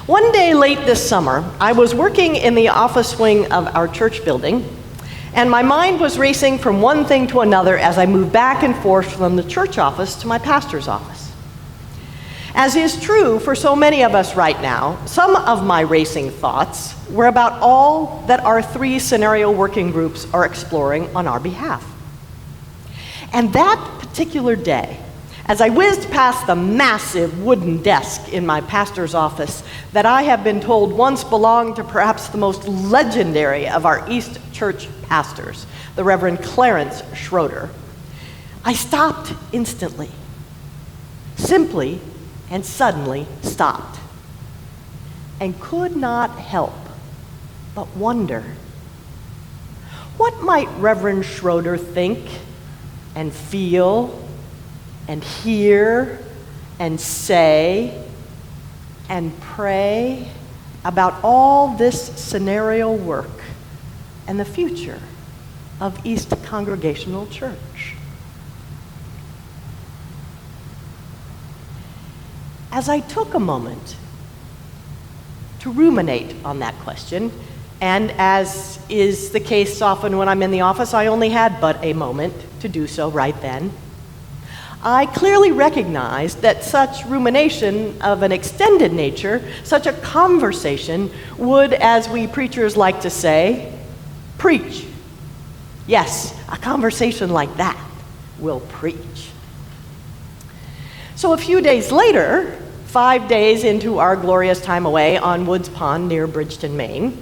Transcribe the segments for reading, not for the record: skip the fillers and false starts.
One day late this summer, I was working in the office wing of our church building, and my mind was racing from one thing to another as I moved back and forth from the church office to my pastor's office. As is true for so many of us right now, some of my racing thoughts were about all that our 3 scenario working groups are exploring on our behalf. And that particular day, as I whizzed past the massive wooden desk in my pastor's office that I have been told once belonged to perhaps the most legendary of our East Church pastors, the Reverend Clarence Schroeder, I stopped instantly, simply and suddenly stopped, and could not help but wonder, what might Reverend Schroeder think and feel and hear and say and pray about all this scenario work and the future of East Congregational Church? As I took a moment to ruminate on that question, and as is the case often when I'm in the office, I only had but a moment to do so right then, I clearly recognized that such rumination of an extended nature, such a conversation, would, as we preachers like to say, preach. Yes, a conversation like that will preach. So a few days later, 5 days into our glorious time away on Woods Pond near Bridgeton, Maine,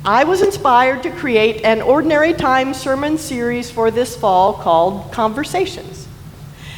I was inspired to create an ordinary time sermon series for this fall called Conversations,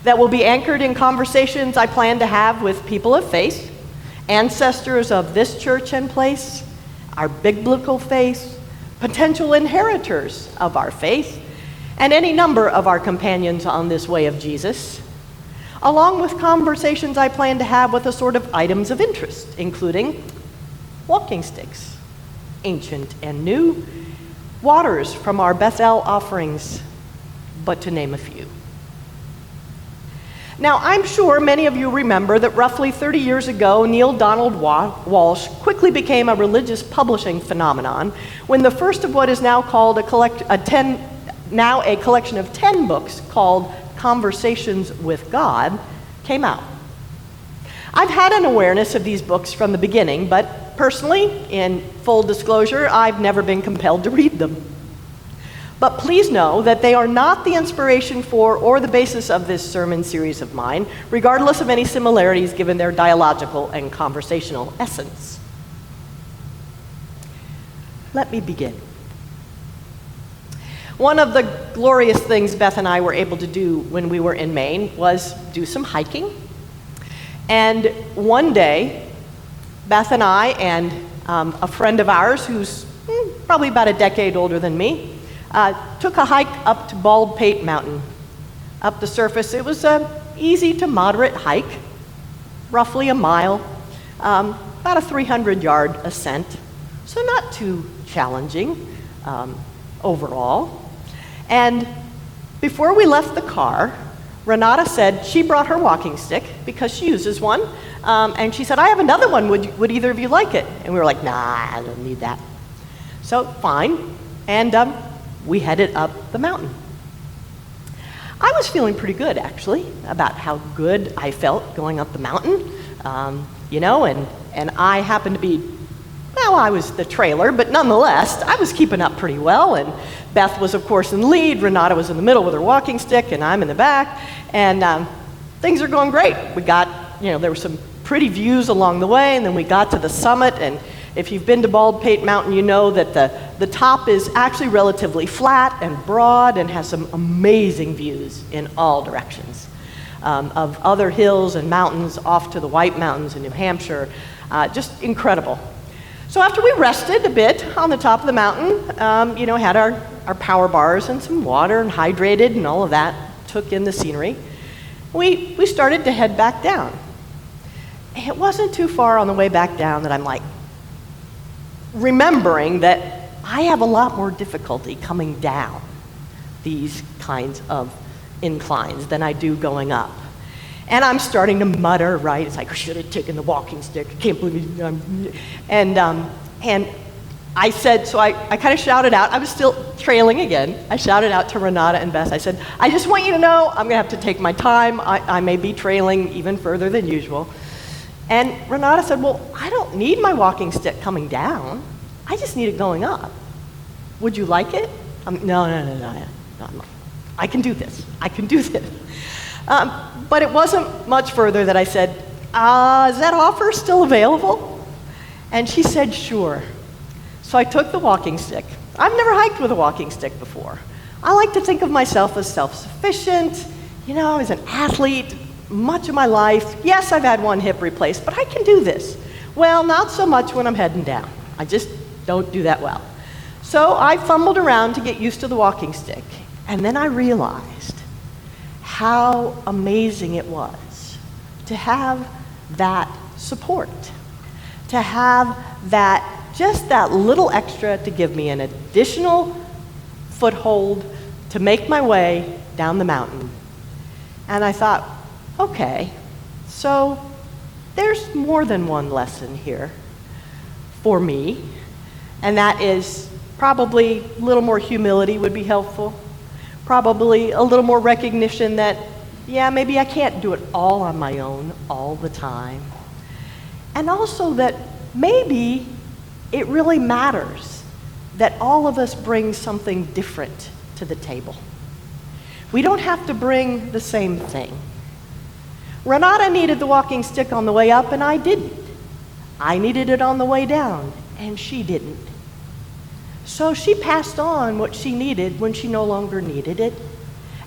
that will be anchored in conversations I plan to have with people of faith, ancestors of this church and place, our biblical faith, potential inheritors of our faith, and any number of our companions on this way of Jesus, along with conversations I plan to have with a sort of items of interest, including walking sticks, ancient and new, waters from our Bethel offerings, but to name a few. Now, I'm sure many of you remember that roughly 30 years ago, Neil Donald Walsh quickly became a religious publishing phenomenon when the first of what is now called a collection of 10 books called Conversations with God came out. I've had an awareness of these books from the beginning, but personally, in full disclosure, I've never been compelled to read them. But please know that they are not the inspiration for or the basis of this sermon series of mine, regardless of any similarities given their dialogical and conversational essence. Let me begin. One of the glorious things Beth and I were able to do when we were in Maine was do some hiking. And one day, Beth and I and a friend of ours who's probably about a decade older than me, took a hike up to Baldpate Mountain. Up the surface, it was an easy to moderate hike, roughly a mile, about a 300-yard ascent, so not too challenging overall. And before we left the car, Renata said she brought her walking stick because she uses one, and she said, I have another one, would either of you like it? And we were like, nah, I don't need that. So fine, and we headed up the mountain. I was feeling pretty good, actually, about how good I felt going up the mountain, and I happened to be, well, I was the trailer, but nonetheless, I was keeping up pretty well, and Beth was, of course, in the lead, Renata was in the middle with her walking stick, and I'm in the back, and things are going great. We got, there were some pretty views along the way, and then we got to the summit, and if you've been to Baldpate Mountain, you know that the top is actually relatively flat and broad and has some amazing views in all directions of other hills and mountains off to the White Mountains in New Hampshire. Just incredible. So after we rested a bit on the top of the mountain, had our power bars and some water and hydrated and all of that, took in the scenery, we started to head back down. It wasn't too far on the way back down that I'm like, remembering that I have a lot more difficulty coming down these kinds of inclines than I do going up. And I'm starting to mutter, right? It's like, I should have taken the walking stick. I can't believe it. And I said, so I kind of shouted out. I was still trailing again. I shouted out to Renata and Beth. I said, I just want you to know I'm going to have to take my time. I may be trailing even further than usual. And Renata said, well, I don't need my walking stick coming down. I just need it going up. Would you like it? No. I can do this. I can do this. But it wasn't much further that I said, is that offer still available? And she said, sure. So I took the walking stick. I've never hiked with a walking stick before. I like to think of myself as self-sufficient. I was an athlete much of my life. Yes, I've had one hip replaced, but I can do this. Well, not so much when I'm heading down. I just don't do that well. So I fumbled around to get used to the walking stick. And then I realized how amazing it was to have that support, to have just that little extra to give me an additional foothold to make my way down the mountain. And I thought, okay, so there's more than one lesson here for me, and that is probably a little more humility would be helpful. Probably a little more recognition that, maybe I can't do it all on my own all the time. And also that maybe it really matters that all of us bring something different to the table. We don't have to bring the same thing. Renata needed the walking stick on the way up, and I didn't. I needed it on the way down, and she didn't. So she passed on what she needed when she no longer needed it,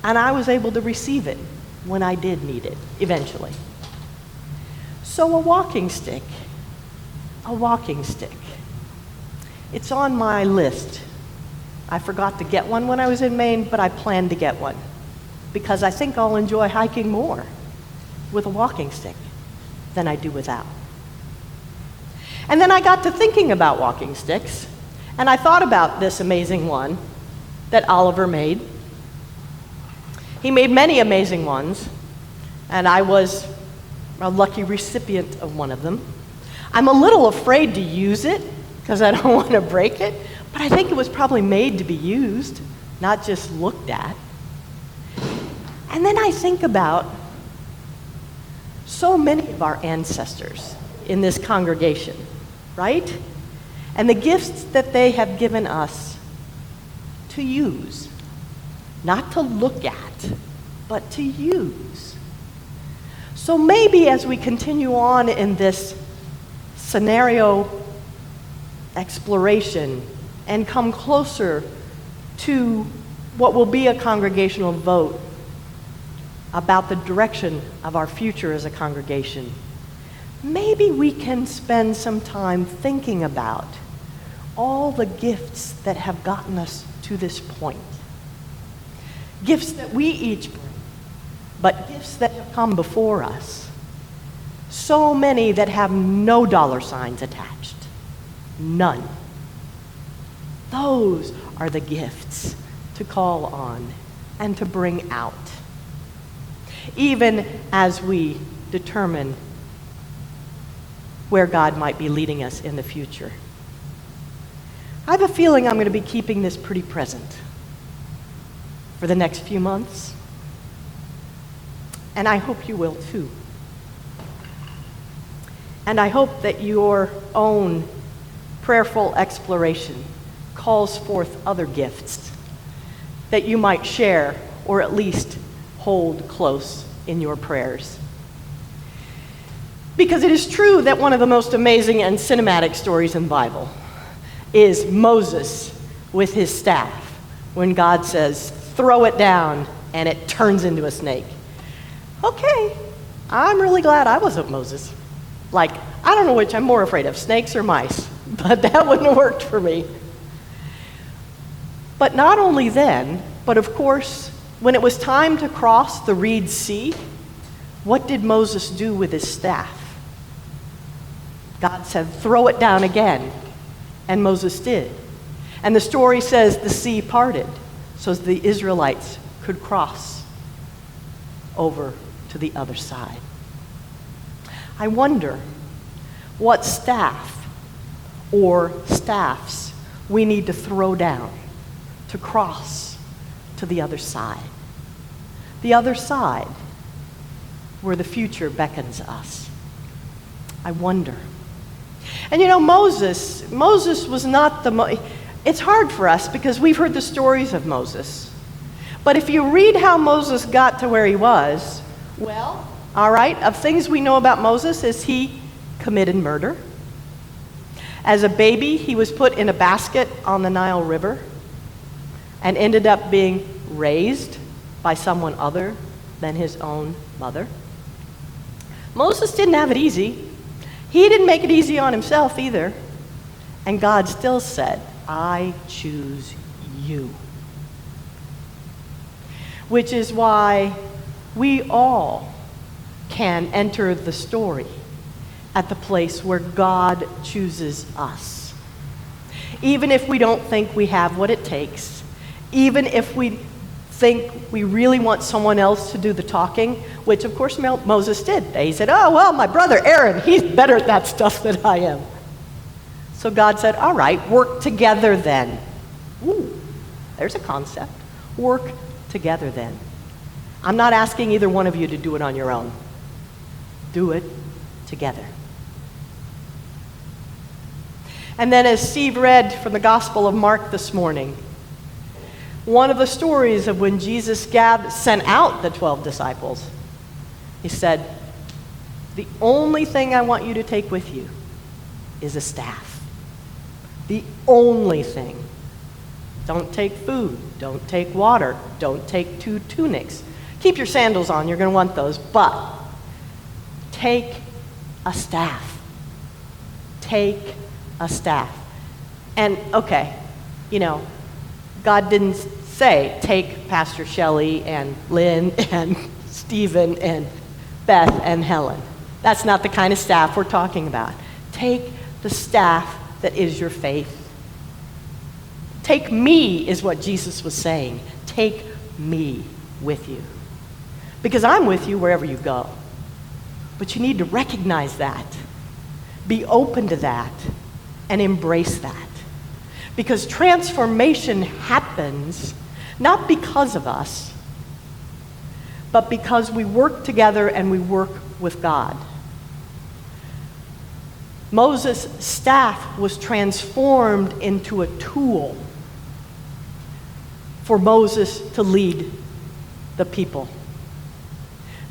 and I was able to receive it when I did need it, eventually. So a walking stick. It's on my list. I forgot to get one when I was in Maine, but I plan to get one because I think I'll enjoy hiking more with a walking stick than I do without. And then I got to thinking about walking sticks, and I thought about this amazing one that Oliver made. He made many amazing ones, and I was a lucky recipient of one of them. I'm a little afraid to use it because I don't want to break it, but I think it was probably made to be used, not just looked at. And then I think about so many of our ancestors in this congregation, right? And the gifts that they have given us to use, not to look at, but to use. So maybe as we continue on in this scenario exploration and come closer to what will be a congregational vote about the direction of our future as a congregation, maybe we can spend some time thinking about all the gifts that have gotten us to this point. Gifts that we each bring, but gifts that have come before us. So many that have no dollar signs attached. None. Those are the gifts to call on and to bring out, even as we determine where God might be leading us in the future. I have a feeling I'm going to be keeping this pretty present for the next few months, and I hope you will too. And I hope that your own prayerful exploration calls forth other gifts that you might share or at least hold close in your prayers. Because it is true that one of the most amazing and cinematic stories in the Bible is Moses with his staff when God says, throw it down, and it turns into a snake. Okay, I'm really glad I wasn't Moses. Like, I don't know which I'm more afraid of, snakes or mice, but that wouldn't have worked for me. But not only then, but of course, when it was time to cross the Reed Sea, what did Moses do with his staff? God said, throw it down again, and Moses did. And the story says the sea parted so the Israelites could cross over to the other side. I wonder what staff or staffs we need to throw down to cross to the other side. The other side where the future beckons us. I wonder. And Moses was not it's hard for us because we've heard the stories of Moses. But if you read how Moses got to where he was, well, all right, of things we know about Moses is he committed murder. As a baby, he was put in a basket on the Nile River and ended up being raised by someone other than his own mother. Moses didn't have it easy. He didn't make it easy on himself either. And God still said, I choose you. Which is why we all can enter the story at the place where God chooses us. Even if we don't think we have what it takes, even if we think we really want someone else to do the talking, which of course Moses did. He said, oh, well, my brother Aaron, he's better at that stuff than I am. So God said, all right, work together then. Ooh, there's a concept. Work together then. I'm not asking either one of you to do it on your own. Do it together. And then as Steve read from the Gospel of Mark this morning, one of the stories of when Jesus sent out the 12 disciples, he said, the only thing I want you to take with you is a staff. The only thing. Don't take food. Don't take water. Don't take 2 tunics. Keep your sandals on. You're going to want those. But take a staff. Take a staff. And, okay, God didn't say, take Pastor Shelly and Lynn and Stephen and Beth and Helen. That's not the kind of staff we're talking about. Take the staff that is your faith. Take me is what Jesus was saying. Take me with you. Because I'm with you wherever you go. But you need to recognize that. Be open to that and embrace that. Because transformation happens not because of us, but because we work together and we work with God. Moses' staff was transformed into a tool for Moses to lead the people.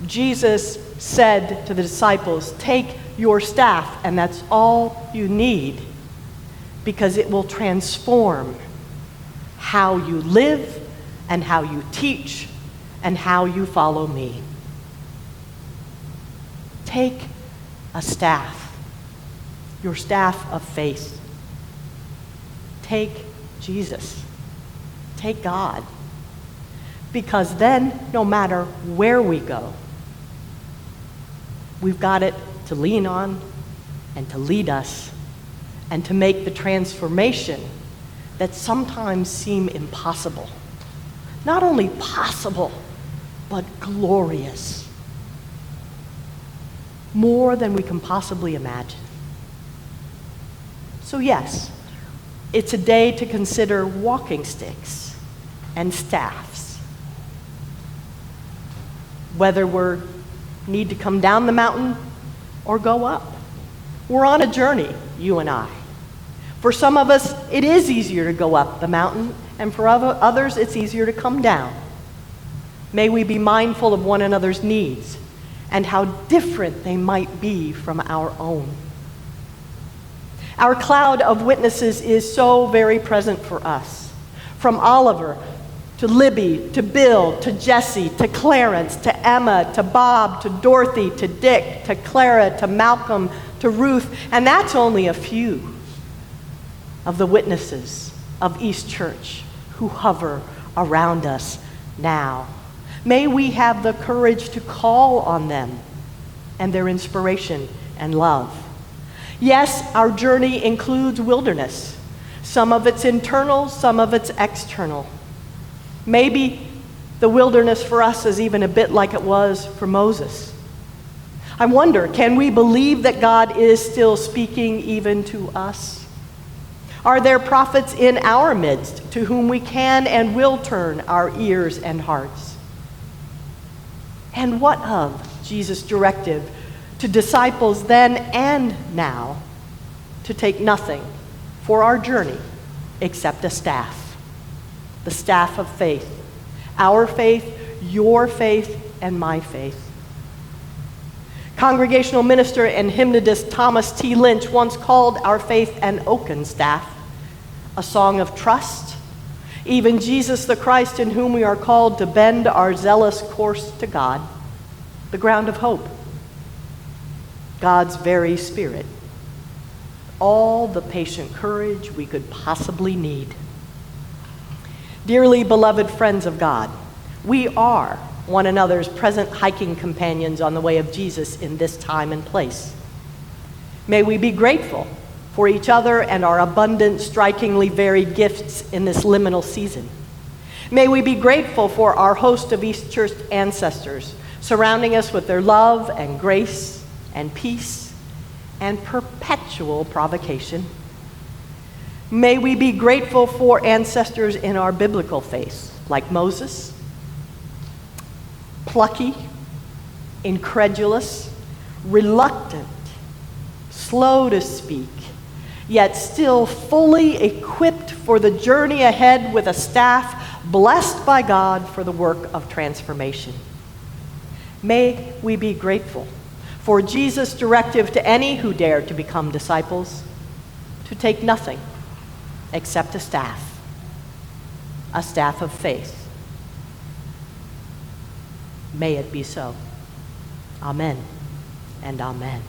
Jesus said to the disciples, take your staff, and that's all you need, because it will transform how you live and how you teach and how you follow me. Take a staff, your staff of faith. Take Jesus. Take God. Because then, no matter where we go, we've got it to lean on and to lead us and to make the transformation that sometimes seem impossible. Not only possible, but glorious. More than we can possibly imagine. So yes, it's a day to consider walking sticks and staffs. Whether we need to come down the mountain or go up. We're on a journey, you and I. For some of us, it is easier to go up the mountain, and for others, it's easier to come down. May we be mindful of one another's needs and how different they might be from our own. Our cloud of witnesses is so very present for us. From Oliver to Libby, to Bill, to Jesse, to Clarence, to Emma, to Bob, to Dorothy, to Dick, to Clara, to Malcolm, to Ruth, and that's only a few of the witnesses of East Church who hover around us now. May we have the courage to call on them and their inspiration and love. Yes, our journey includes wilderness. Some of it's internal, some of it's external. Maybe The wilderness for us is even a bit like it was for Moses. I wonder, can we believe that God is still speaking even to us? Are there prophets in our midst to whom we can and will turn our ears and hearts? And what of Jesus' directive to disciples then and now to take nothing for our journey except a staff, the staff of faith, our faith, your faith, and my faith? Congregational minister and hymnodist Thomas T. Lynch once called our faith an oaken staff, a song of trust, even Jesus the Christ in whom we are called to bend our zealous course to God, the ground of hope, God's very Spirit, all the patient courage we could possibly need. Dearly beloved friends of God, we are one another's present hiking companions on the way of Jesus in this time and place. May we be grateful for each other and our abundant, strikingly varied gifts in this liminal season. May we be grateful for our host of East Church ancestors, surrounding us with their love and grace and peace and perpetual provocation. May we be grateful for ancestors in our biblical faith, like Moses, plucky, incredulous, reluctant, slow to speak, yet still fully equipped for the journey ahead with a staff blessed by God for the work of transformation. May we be grateful for Jesus' directive to any who dare to become disciples to take nothing except a staff of faith. May it be so. Amen and amen.